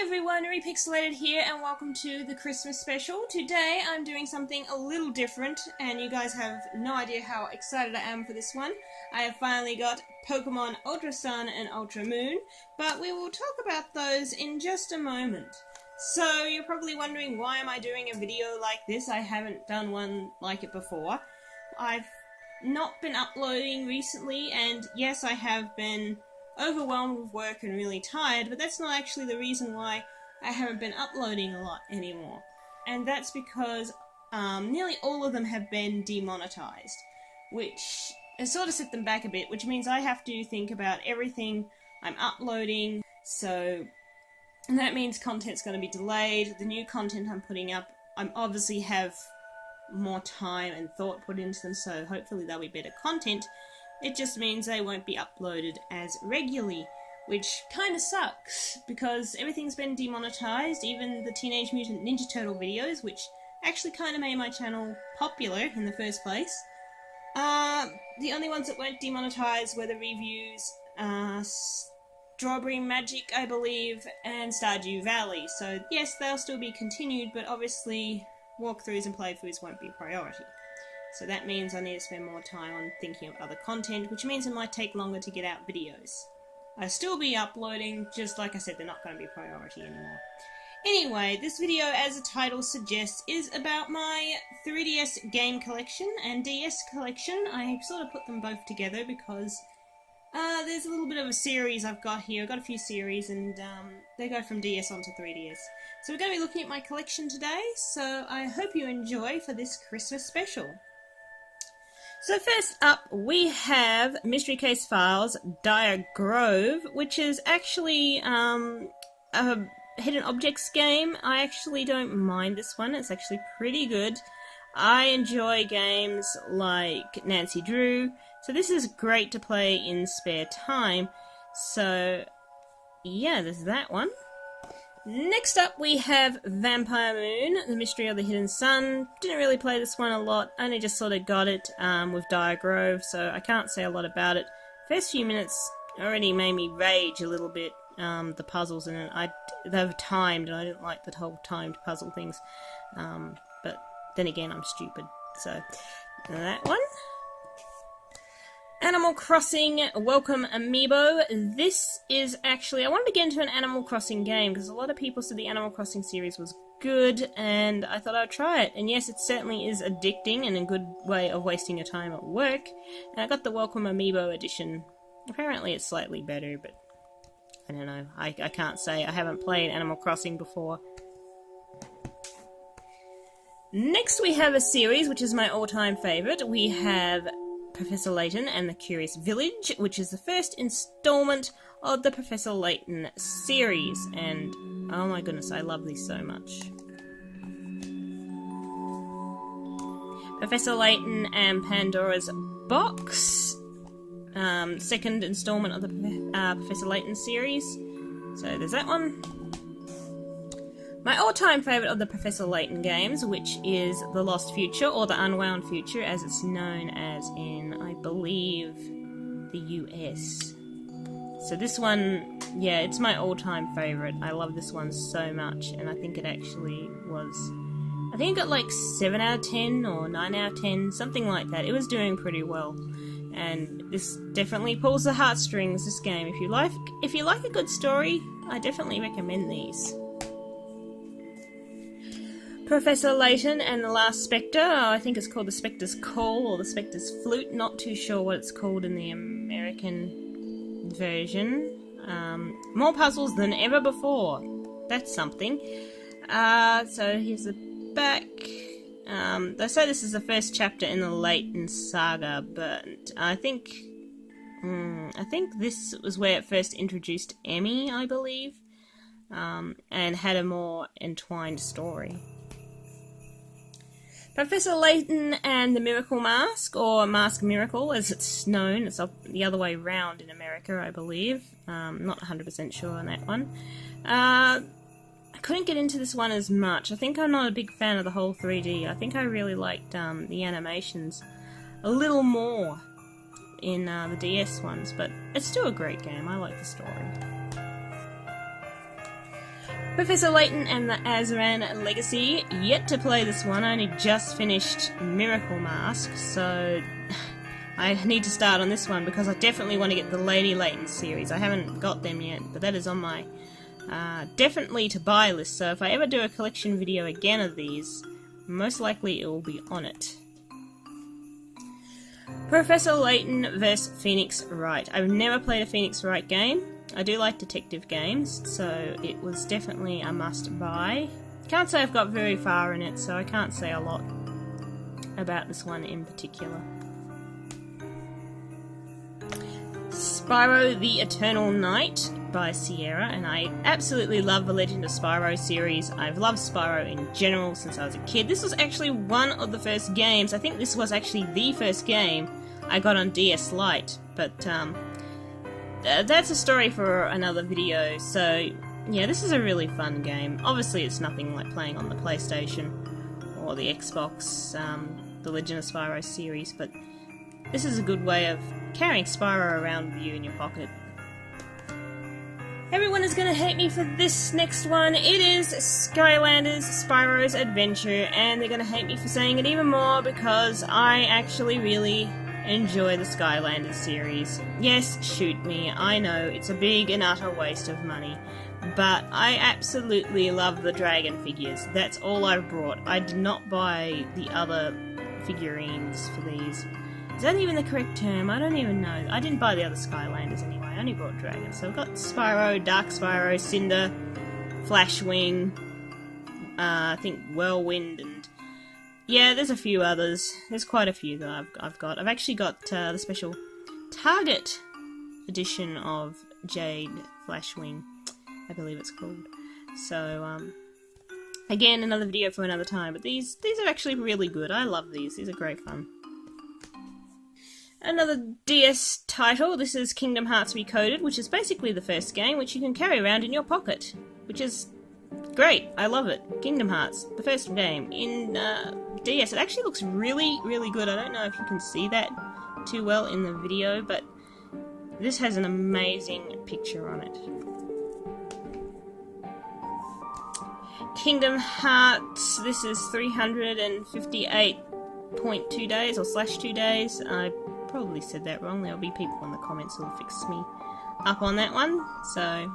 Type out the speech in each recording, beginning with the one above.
everyone, Repixelated here, and welcome to the Christmas special. Today I'm doing something a little different, and you guys have no idea how excited I am for this one. I have finally got Pokemon Ultra Sun and Ultra Moon, but we will talk about those in just a moment. So you're probably wondering, why am I doing a video like this? I haven't done one like it before. I've not been uploading recently, and yes, I have been overwhelmed with work and really tired, but that's not actually the reason why I haven't been uploading a lot anymore. And that's because nearly all of them have been demonetized, which has sort of set them back a bit, which means I have to think about everything I'm uploading, and that means content's going to be delayed. The new content I'm putting up, I obviously have more time and thought put into them, so hopefully they'll be better content. It just means they won't be uploaded as regularly, which kind of sucks, because everything's been demonetized, even the Teenage Mutant Ninja Turtle videos, which actually kind of made my channel popular in the first place. The only ones that weren't demonetized were the reviews, Strawberry Magic, I believe, and Stardew Valley. So yes, they'll still be continued, but obviously walkthroughs and playthroughs won't be a priority. So that means I need to spend more time on thinking of other content, which means it might take longer to get out videos. I'll still be uploading, just like I said, they're not going to be a priority anymore. Anyway, this video, as the title suggests, is about my 3DS game collection and DS collection. I sort of put them both together because there's a little bit of a series I've got here. I've got a few series, and they go from DS onto 3DS. So we're going to be looking at my collection today, so I hope you enjoy for this Christmas special. So first up, we have Mystery Case Files Dire Grove, which is actually a hidden objects game. I actually don't mind this one. It's actually pretty good. I enjoy games like Nancy Drew, so this is great to play in spare time. So yeah, there's that one. Next up we have Vampire Moon, The Mystery of the Hidden Sun. Didn't really play this one a lot, only just sort of got it with Dire Grove, so I can't say a lot about it. First few minutes already made me rage a little bit, the puzzles in it. They were timed, and I didn't like the whole timed puzzle things, but then again I'm stupid, so that one. Animal Crossing Welcome Amiibo. This is actually, I wanted to get into an Animal Crossing game because a lot of people said the Animal Crossing series was good, and I thought I'd try it. And yes, it certainly is addicting and a good way of wasting your time at work. And I got the Welcome Amiibo edition. Apparently it's slightly better, but I don't know. I can't say. I haven't played Animal Crossing before. Next we have a series which is my all-time favourite. We have Professor Layton and the Curious Village, which is the first installment of the Professor Layton series, and oh my goodness, I love these so much. Professor Layton and Pandora's Box, second installment of the Professor Layton series, so there's that one. My all-time favourite of the Professor Layton games, which is The Lost Future, or The Unwound Future, as it's known as in, I believe, the US. So this one, yeah, it's my all-time favourite. I love this one so much, and I think it actually was, I think it got like 7 out of 10, or 9 out of 10, something like that. It was doing pretty well. And this definitely pulls the heartstrings, this game. If you like a good story, I definitely recommend these. Professor Layton and the Last Spectre. I think it's called the Spectre's Call or the Spectre's Flute. Not too sure what it's called in the American version. More puzzles than ever before. That's something. So here's the back. They say this is the first chapter in the Layton saga, but I think this was where it first introduced Emmy, I believe, and had a more entwined story. Professor Layton and the Miracle Mask, or Mask Miracle as it's known. It's the other way round in America, I believe. Not 100% sure on that one. I couldn't get into this one as much. I think I'm not a big fan of the whole 3D. I think I really liked the animations a little more in the DS ones, but it's still a great game. I like the story. Professor Layton and the Azran Legacy. Yet to play this one. I only just finished Miracle Mask, so I need to start on this one because I definitely want to get the Lady Layton series. I haven't got them yet, but that is on my definitely to buy list, so if I ever do a collection video again of these, most likely it will be on it. Professor Layton vs Phoenix Wright. I've never played a Phoenix Wright game. I do like detective games, so it was definitely a must buy. Can't say I've got very far in it, so I can't say a lot about this one in particular. Spyro the Eternal Night by Sierra, and I absolutely love the Legend of Spyro series. I've loved Spyro in general since I was a kid. This was actually one of the first games, I think this was actually the first game I got on DS Lite, but that's a story for another video. So yeah, this is a really fun game. Obviously it's nothing like playing on the PlayStation or the Xbox, the Legend of Spyro series, but this is a good way of carrying Spyro around with you in your pocket. Everyone is going to hate me for this next one. It is Skylanders Spyro's Adventure, and they're going to hate me for saying it even more because I actually really enjoy the Skylanders series. Yes, shoot me, I know it's a big and utter waste of money, but I absolutely love the dragon figures. That's all I've brought. I did not buy the other figurines for these. Is that even the correct term? I don't even know. I didn't buy the other Skylanders anyway. I only brought dragons. So I've got Spyro, Dark Spyro, Cinder, Flashwing, I think Whirlwind, and yeah, there's a few others. There's quite a few that I've got. I've actually got the special Target edition of Jade Flashwing, I believe it's called. So again, another video for another time. But these are actually really good. I love these. These are great fun. Another DS title, this is Kingdom Hearts Recoded, which is basically the first game which you can carry around in your pocket, which is great. I love it. Kingdom Hearts, the first game in DS. It actually looks really, really good. I don't know if you can see that too well in the video, but this has an amazing picture on it. Kingdom Hearts, this is 358.2 days, or /2 days. I probably said that wrong. There'll be people in the comments who'll fix me up on that one. So,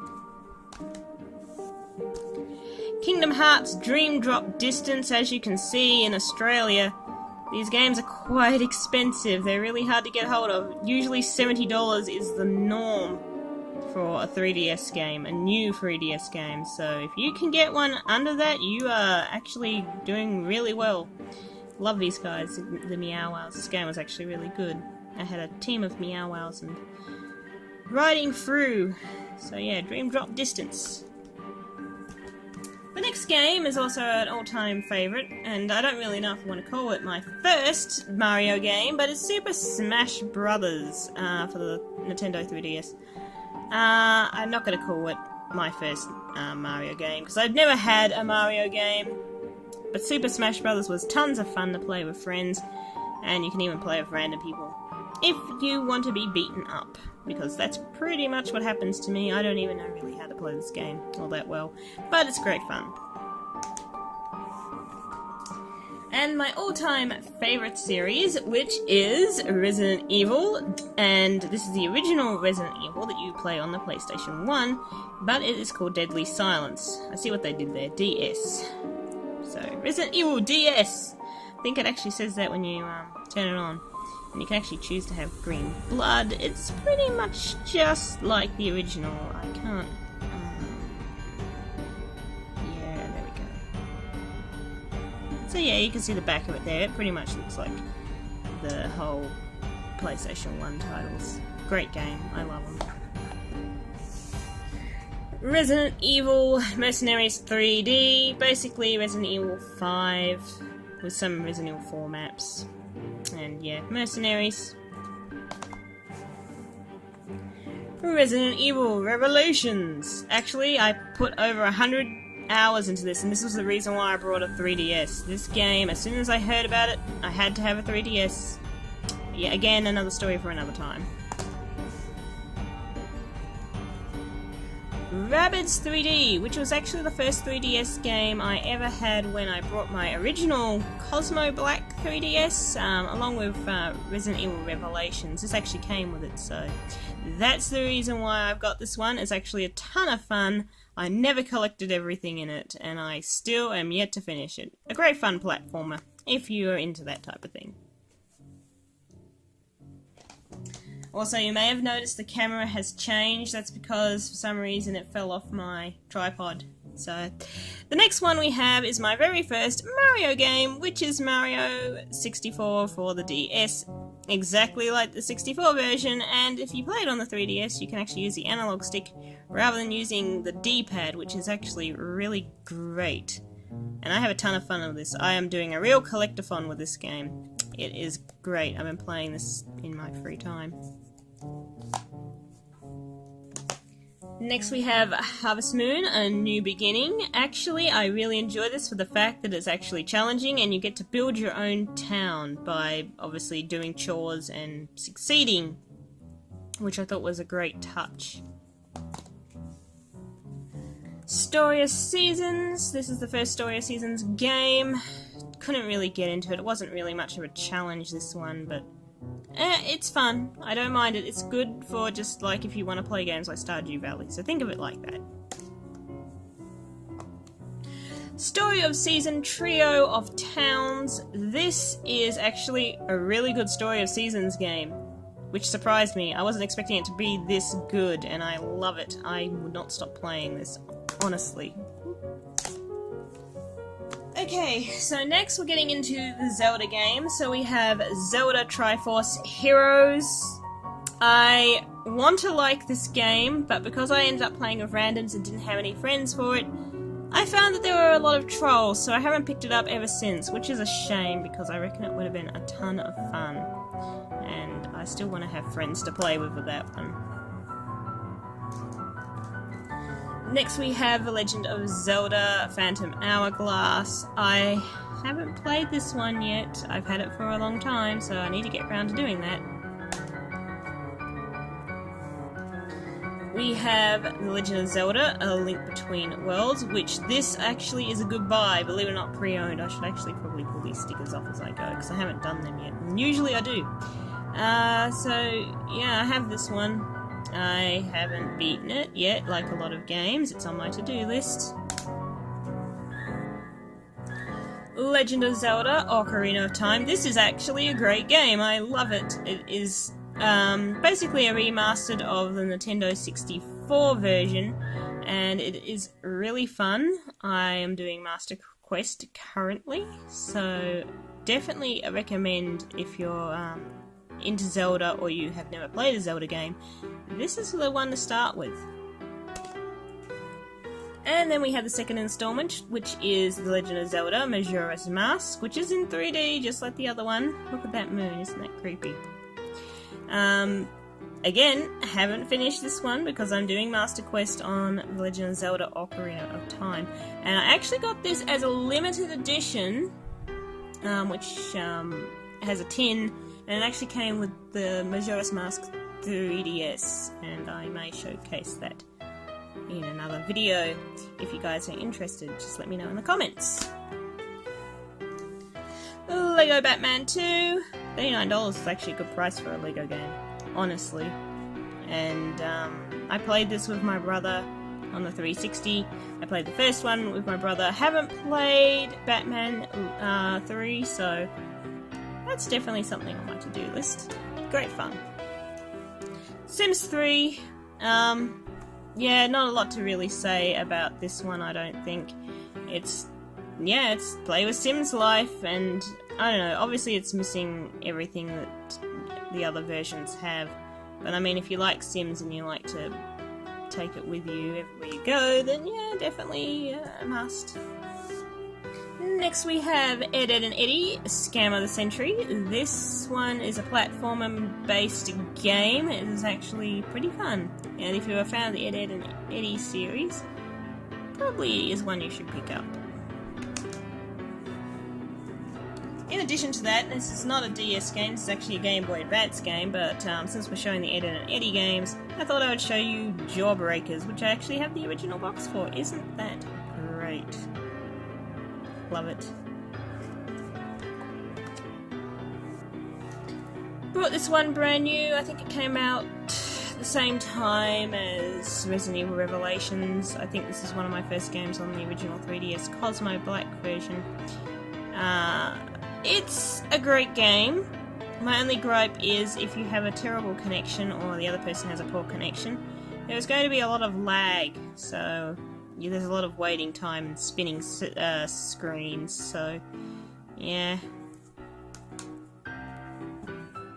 Kingdom Hearts Dream Drop Distance. As you can see, in Australia, these games are quite expensive. They're really hard to get hold of. Usually $70 is the norm for a 3DS game, a new 3DS game. So if you can get one under that, you are actually doing really well. Love these guys, the Meow Wows. This game was actually really good. I had a team of Meow Wows and riding through. So yeah, Dream Drop Distance. The next game is also an all-time favourite, and I don't really know if I want to call it my first Mario game, but it's Super Smash Brothers for the Nintendo 3DS. I'm not going to call it my first Mario game, because I've never had a Mario game, but Super Smash Brothers was tons of fun to play with friends, and you can even play with random people if you want to be beaten up, because that's pretty much what happens to me. I don't even know really how to play this game all that well, but it's great fun. And my all-time favourite series, which is Resident Evil, and this is the original Resident Evil that you play on the PlayStation 1, but it is called Deadly Silence. I see what they did there, DS. So, Resident Evil DS! I think it actually says that when you turn it on. And you can actually choose to have green blood. It's pretty much just like the original. I can't... yeah, there we go. So yeah, you can see the back of it there. It pretty much looks like the whole PlayStation 1 titles. Great game. I love them. Resident Evil Mercenaries 3D. Basically Resident Evil 5 with some Resident Evil 4 maps. And yeah, Mercenaries. Resident Evil Revelations. Actually, I put over 100 hours into this, and this was the reason why I brought a 3DS. This game, as soon as I heard about it, I had to have a 3DS. Yeah, again, another story for another time. Rabbids 3D, which was actually the first 3DS game I ever had when I brought my original Cosmo Black 3DS, along with Resident Evil Revelations. This actually came with it, so that's the reason why I've got this one. It's actually a ton of fun. I never collected everything in it, and I still am yet to finish it. A great fun platformer, if you are into that type of thing. Also, you may have noticed the camera has changed. That's because, for some reason, it fell off my tripod. So, the next one we have is my very first Mario game, which is Mario 64 for the DS. Exactly like the 64 version, and if you play it on the 3DS, you can actually use the analog stick rather than using the D-pad, which is actually really great. And I have a ton of fun with this. I am doing a real collectathon with this game. It is great. I've been playing this in my free time. Next we have Harvest Moon, A New Beginning. Actually, I really enjoy this for the fact that it's actually challenging and you get to build your own town by obviously doing chores and succeeding, which I thought was a great touch. Story of Seasons. This is the first Story of Seasons game. Couldn't really get into it. It wasn't really much of a challenge, this one, but it's fun. I don't mind it. It's good for just like if you want to play games like Stardew Valley, so think of it like that. Story of Season Trio of Towns. This is actually a really good Story of Seasons game, which surprised me. I wasn't expecting it to be this good, and I love it. I would not stop playing this, honestly. Okay, so next we're getting into the Zelda game. So we have Zelda Triforce Heroes. I want to like this game, but because I ended up playing with randoms and didn't have any friends for it, I found that there were a lot of trolls, so I haven't picked it up ever since, which is a shame because I reckon it would have been a ton of fun. And I still want to have friends to play with that one. Next we have The Legend of Zelda Phantom Hourglass. I haven't played this one yet. I've had it for a long time, so I need to get around to doing that. We have The Legend of Zelda, A Link Between Worlds, which this actually is a good buy, believe it or not, pre-owned. I should actually probably pull these stickers off as I go, because I haven't done them yet. And usually I do. So, yeah, I have this one. I haven't beaten it yet, like a lot of games. It's on my to-do list. Legend of Zelda Ocarina of Time. This is actually a great game. I love it. It is basically a remastered of the Nintendo 64 version, and it is really fun. I am doing Master Quest currently, so definitely recommend if you're into Zelda or you have never played a Zelda game, this is the one to start with. And then we have the second installment, which is The Legend of Zelda Majora's Mask, which is in 3D just like the other one. Look at that moon, isn't that creepy? Again, haven't finished this one because I'm doing Master Quest on The Legend of Zelda Ocarina of Time. And I actually got this as a limited edition, which has a tin, and it actually came with the Majora's Mask 3DS, and I may showcase that in another video. If you guys are interested, just let me know in the comments. Lego Batman 2, $39 is actually a good price for a Lego game, honestly. And I played this with my brother on the 360. I played the first one with my brother. Haven't played Batman 3, so that's definitely something on my to-do list. Great fun. Sims 3. Yeah, not a lot to really say about this one, I don't think. It's play with Sims life, and I don't know, obviously it's missing everything that the other versions have. But I mean, if you like Sims and you like to take it with you everywhere you go, then yeah, definitely a must. Next we have Ed, Edd and Eddy, Scam of the Century. This one is a platformer-based game. It is actually pretty fun. And if you're a fan of the Ed, Edd and Eddy series, probably is one you should pick up. In addition to that, this is not a DS game, this is actually a Game Boy Advance game, but since we're showing the Ed and Eddie games, I thought I would show you Jawbreakers, which I actually have the original box for. Isn't that great? Love it. Brought this one brand new. I think it came out the same time as Resident Evil Revelations. I think this is one of my first games on the original 3DS Cosmo Black version. It's a great game. My only gripe is if you have a terrible connection or the other person has a poor connection, there's going to be a lot of lag, so yeah, there's a lot of waiting time and spinning screens, so yeah.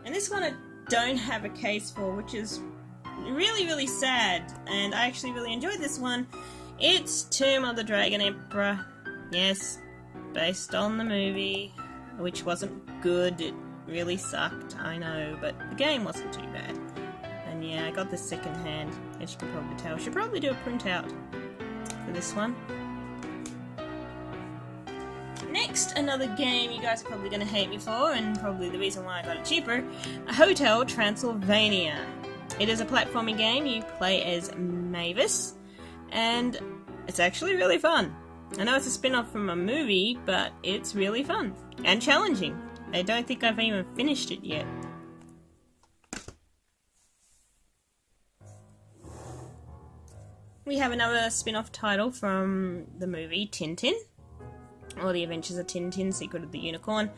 And this one I don't have a case for, which is really sad, and I actually really enjoyed this one. It's Tomb of the Dragon Emperor. Yes, based on the movie, which wasn't good. It really sucked, I know, but the game wasn't too bad. And yeah, I got this second hand, as you can probably tell. Should probably do a printout for this one. Next, another game you guys are probably going to hate me for, and probably the reason why I got it cheaper, Hotel Transylvania. It is a platforming game. You play as Mavis, and it's actually really fun. I know it's a spin-off from a movie, but it's really fun and challenging. I don't think I've even finished it yet. We have another spin-off title from the movie Tintin, or The Adventures of Tintin, Secret of the Unicorn.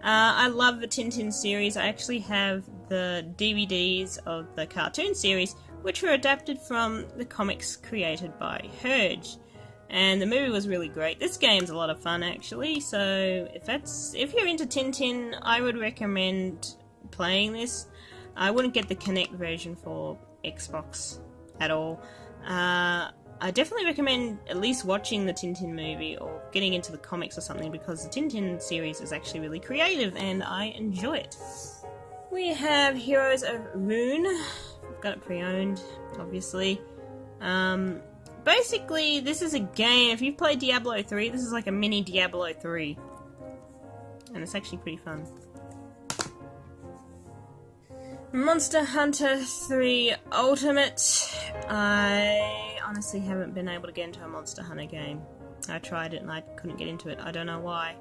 I love the Tintin series. I actually have the DVDs of the cartoon series, which were adapted from the comics created by Herge. And the movie was really great. This game's a lot of fun, actually, so if you're into Tintin, I would recommend playing this. I wouldn't get the Kinect version for Xbox at all. I definitely recommend at least watching the Tintin movie or getting into the comics or something, because the Tintin series is actually really creative and I enjoy it. We have Heroes of Rune. I've got it pre-owned, obviously. Basically, this is a game, if you've played Diablo 3, this is like a mini Diablo 3. And it's actually pretty fun. Monster Hunter 3 Ultimate. I honestly haven't been able to get into a Monster Hunter game. I tried it and I couldn't get into it. I don't know why.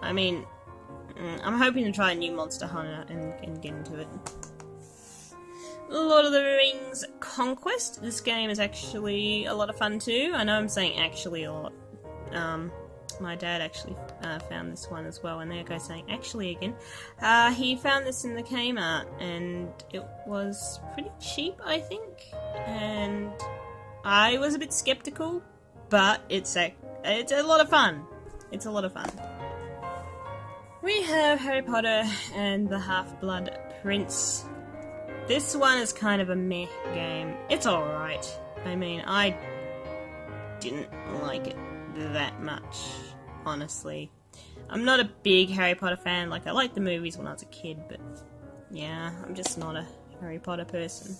I mean, I'm hoping to try a new Monster Hunter and get into it. Lord of the Rings Conquest. This game is actually a lot of fun too. I know I'm saying actually a lot. My dad actually found this one as well, and there goes saying actually again. He found this in the Kmart, and it was pretty cheap, I think. And I was a bit skeptical, but it's a lot of fun. It's a lot of fun. We have Harry Potter and the Half-Blood Prince. This one is kind of a meh game. It's alright. I mean, I didn't like it that much, honestly. I'm not a big Harry Potter fan. Like, I liked the movies when I was a kid, but yeah, I'm just not a Harry Potter person.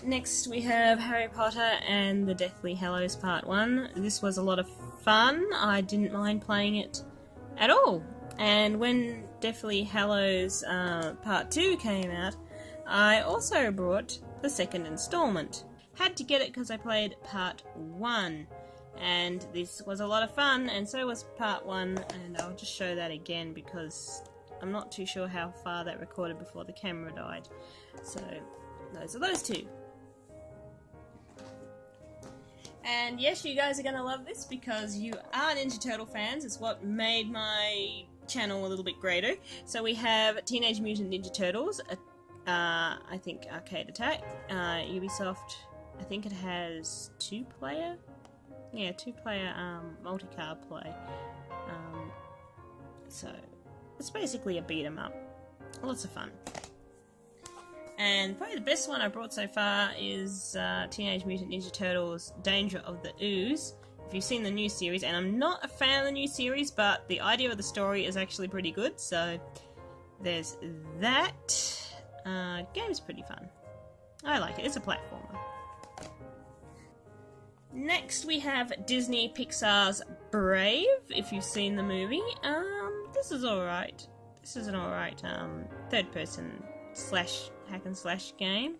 Next we have Harry Potter and the Deathly Hallows Part 1. This was a lot of fun. I didn't mind playing it at all. And when Deathly Hallows Part 2 came out, I also brought the second installment. Had to get it because I played Part 1. And this was a lot of fun, and so was Part 1, and I'll just show that again because I'm not too sure how far that recorded before the camera died. So, those are those two. And yes, you guys are going to love this because you are Ninja Turtle fans. It's what made my channel a little bit greater. So we have Teenage Mutant Ninja Turtles, I think Arcade Attack, Ubisoft, I think it has two-player multi-card play. So it's basically a beat-em-up. Lots of fun. And probably the best one I brought so far is Teenage Mutant Ninja Turtles Danger of the Ooze. If you've seen the new series, and I'm not a fan of the new series, but the idea of the story is actually pretty good, so there's that. Game's pretty fun. I like it. It's a platformer. Next we have Disney Pixar's Brave, if you've seen the movie. This is alright. This is an alright third person slash hack and slash game.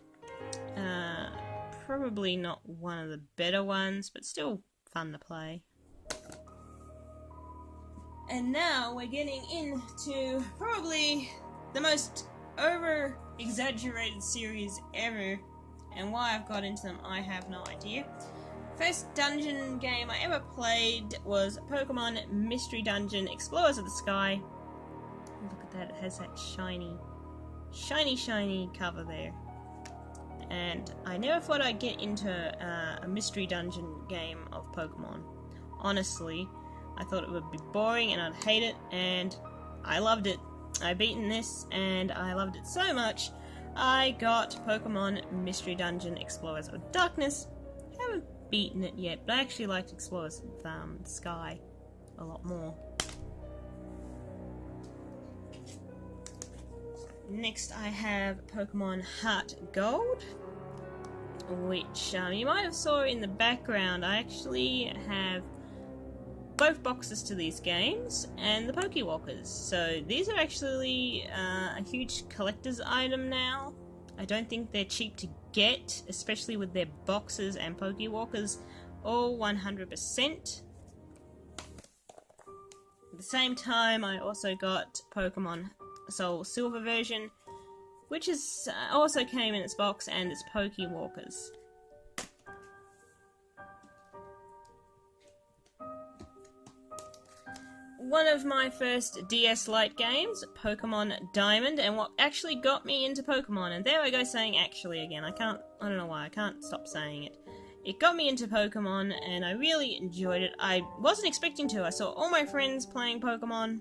Probably not one of the better ones, but still fun to play. And now we're getting into probably the most over-exaggerated series ever, and why I've got into them I have no idea. First dungeon game I ever played was Pokemon Mystery Dungeon Explorers of the Sky. Look at that, it has that shiny cover there. And I never thought I'd get into a mystery dungeon game of Pokemon. Honestly, I thought it would be boring and I'd hate it, and I loved it. I've beaten this and I loved it so much, I got Pokemon Mystery Dungeon Explorers of Darkness. Haven't beaten it yet, but I actually liked Explorers of the Sky a lot more. Next I have Pokemon Heart Gold, which you might have saw in the background. I actually have both boxes to these games and the Pokewalkers, so these are actually a huge collector's item now. I don't think they're cheap to get, especially with their boxes and Pokewalkers all 100%. At the same time, I also got Pokemon Soul Silver version, which is also came in its box and its Pokewalkers. One of my first DS Lite games, Pokemon Diamond, and what actually got me into Pokemon, and there I go saying actually again, I don't know why, I can't stop saying it. It got me into Pokemon, and I really enjoyed it. I wasn't expecting to. I saw all my friends playing Pokemon.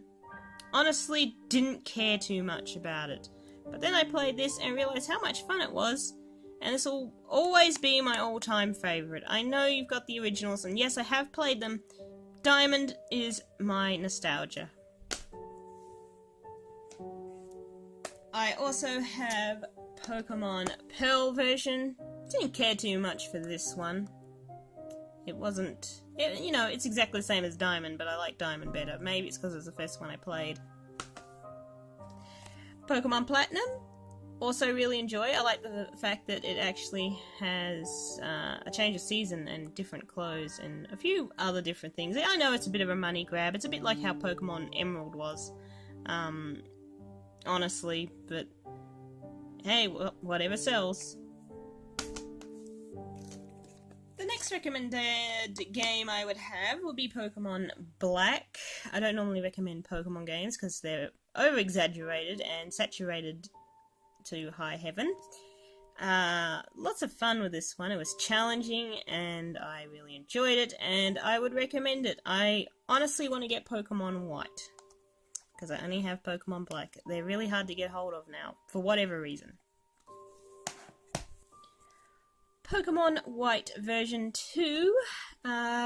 Honestly, didn't care too much about it. But then I played this and realised how much fun it was, and this will always be my all-time favourite. I know you've got the originals, and yes, I have played them. Diamond is my nostalgia. I also have Pokemon Pearl version. Didn't care too much for this one. It wasn't... you know, it's exactly the same as Diamond, but I like Diamond better. Maybe it's because it was the first one I played. Pokemon Platinum, also really enjoy. I like the fact that it actually has a change of season and different clothes and a few other different things. I know it's a bit of a money grab. It's a bit like how Pokemon Emerald was, honestly, but hey, whatever sells. The next recommended game I would have would be Pokemon Black. I don't normally recommend Pokemon games because they're over-exaggerated and saturated to high heaven. Lots of fun with this one. It was challenging and I really enjoyed it, and I would recommend it. I honestly want to get Pokemon White because I only have Pokemon Black. They're really hard to get hold of now for whatever reason. Pokemon White version 2,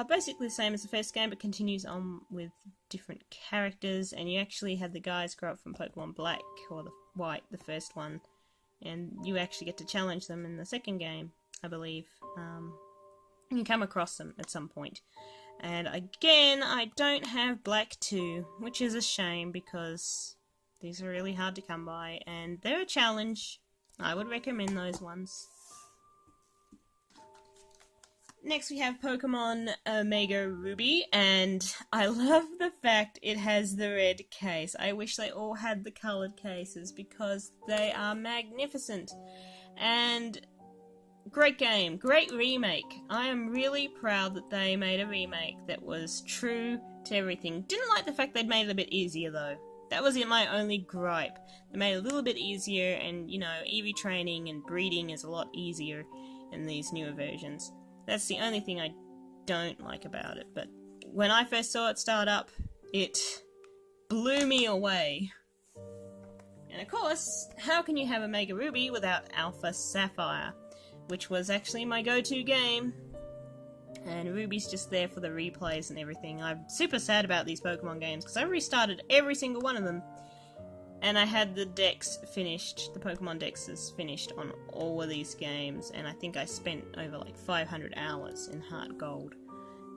basically the same as the first game, but continues on with different characters, and you actually had the guys grow up from Pokemon Black, or the White, the first one, and you actually get to challenge them in the second game, I believe. You come across them at some point. And again, I don't have Black 2, which is a shame because these are really hard to come by, and they're a challenge. I would recommend those ones. Next we have Pokemon Omega Ruby, and I love the fact it has the red case. I wish they all had the coloured cases because they are magnificent. And great game, great remake. I am really proud that they made a remake that was true to everything. Didn't like the fact they'd made it a bit easier though. That was my only gripe. They made it a little bit easier, and you know, EV training and breeding is a lot easier in these newer versions. That's the only thing I don't like about it, but when I first saw it start up, it blew me away. And of course, how can you have Omega Ruby without Alpha Sapphire, which was actually my go-to game. And Ruby's just there for the replays and everything. I'm super sad about these Pokemon games, because I restarted every single one of them. And I had the decks finished, the Pokemon decks is finished on all of these games, and I think I spent over like 500 hours in Heart Gold.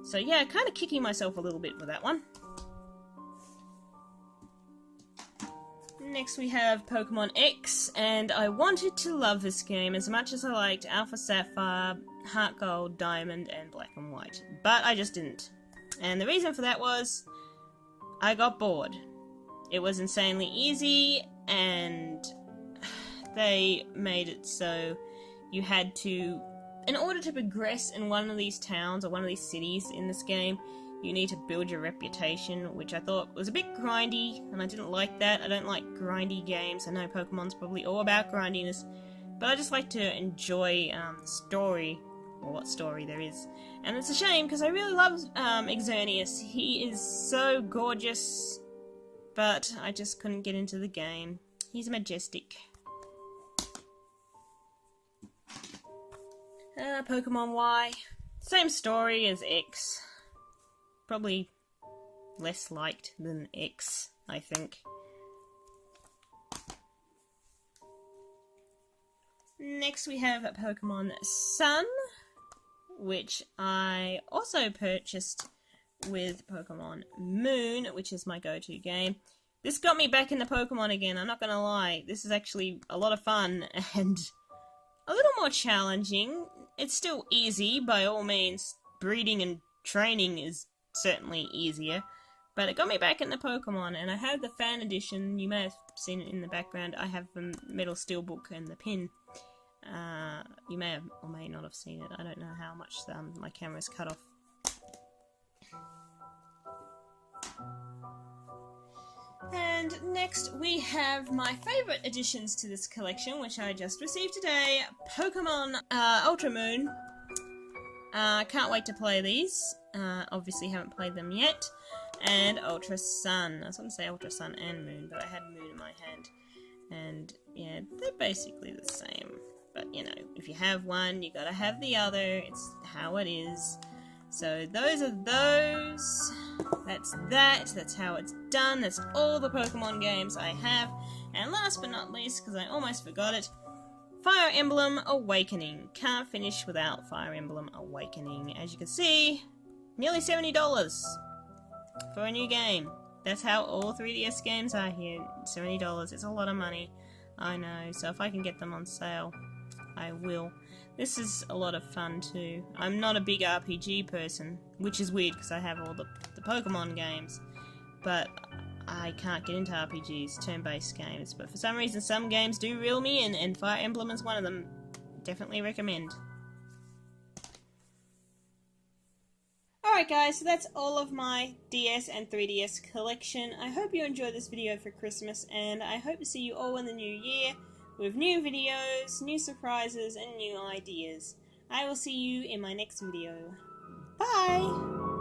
So yeah, kind of kicking myself a little bit for that one. Next we have Pokemon X, and I wanted to love this game as much as I liked Alpha Sapphire, Heart Gold, Diamond, and Black and White. But I just didn't. And the reason for that was, I got bored. It was insanely easy, and they made it so you had to, in order to progress in one of these towns or one of these cities in this game, you need to build your reputation, which I thought was a bit grindy, and I didn't like that. I don't like grindy games. I know Pokemon's probably all about grindiness, but I just like to enjoy the story, or what story there is. And it's a shame, because I really love Xerneas. He is so gorgeous, but I just couldn't get into the game. He's majestic. Pokemon Y. Same story as X. Probably less liked than X, I think. Next we have Pokemon Sun, which I also purchased with Pokemon Moon, which is my go-to game. This got me back into Pokemon again, I'm not gonna lie. This is actually a lot of fun and a little more challenging. It's still easy, by all means. Breeding and training is certainly easier, but it got me back into Pokemon, and I have the fan edition. You may have seen it in the background. I have the metal steelbook and the pin. You may have or may not have seen it. I don't know how much my camera's cut off. And next we have my favourite additions to this collection, which I just received today, Pokemon Ultra Moon. Can't wait to play these. Obviously haven't played them yet. And Ultra Sun. I was going to say Ultra Sun and Moon, but I had Moon in my hand. And yeah, they're basically the same. But you know, if you have one, you gotta have the other. It's how it is. So those are those. That's that. That's how it's done. That's all the Pokemon games I have. And last but not least, because I almost forgot it, Fire Emblem Awakening. Can't finish without Fire Emblem Awakening. As you can see, nearly $70 for a new game. That's how all 3DS games are here. $70. It's a lot of money. I know. So if I can get them on sale, I will. This is a lot of fun too. I'm not a big RPG person, which is weird because I have all the Pokemon games, but I can't get into RPGs, turn-based games. But for some reason, some games do reel me in, and Fire Emblem is one of them. Definitely recommend. Alright guys, so that's all of my DS and 3DS collection. I hope you enjoyed this video for Christmas, and I hope to see you all in the new year with new videos, new surprises, and new ideas. I will see you in my next video. Bye!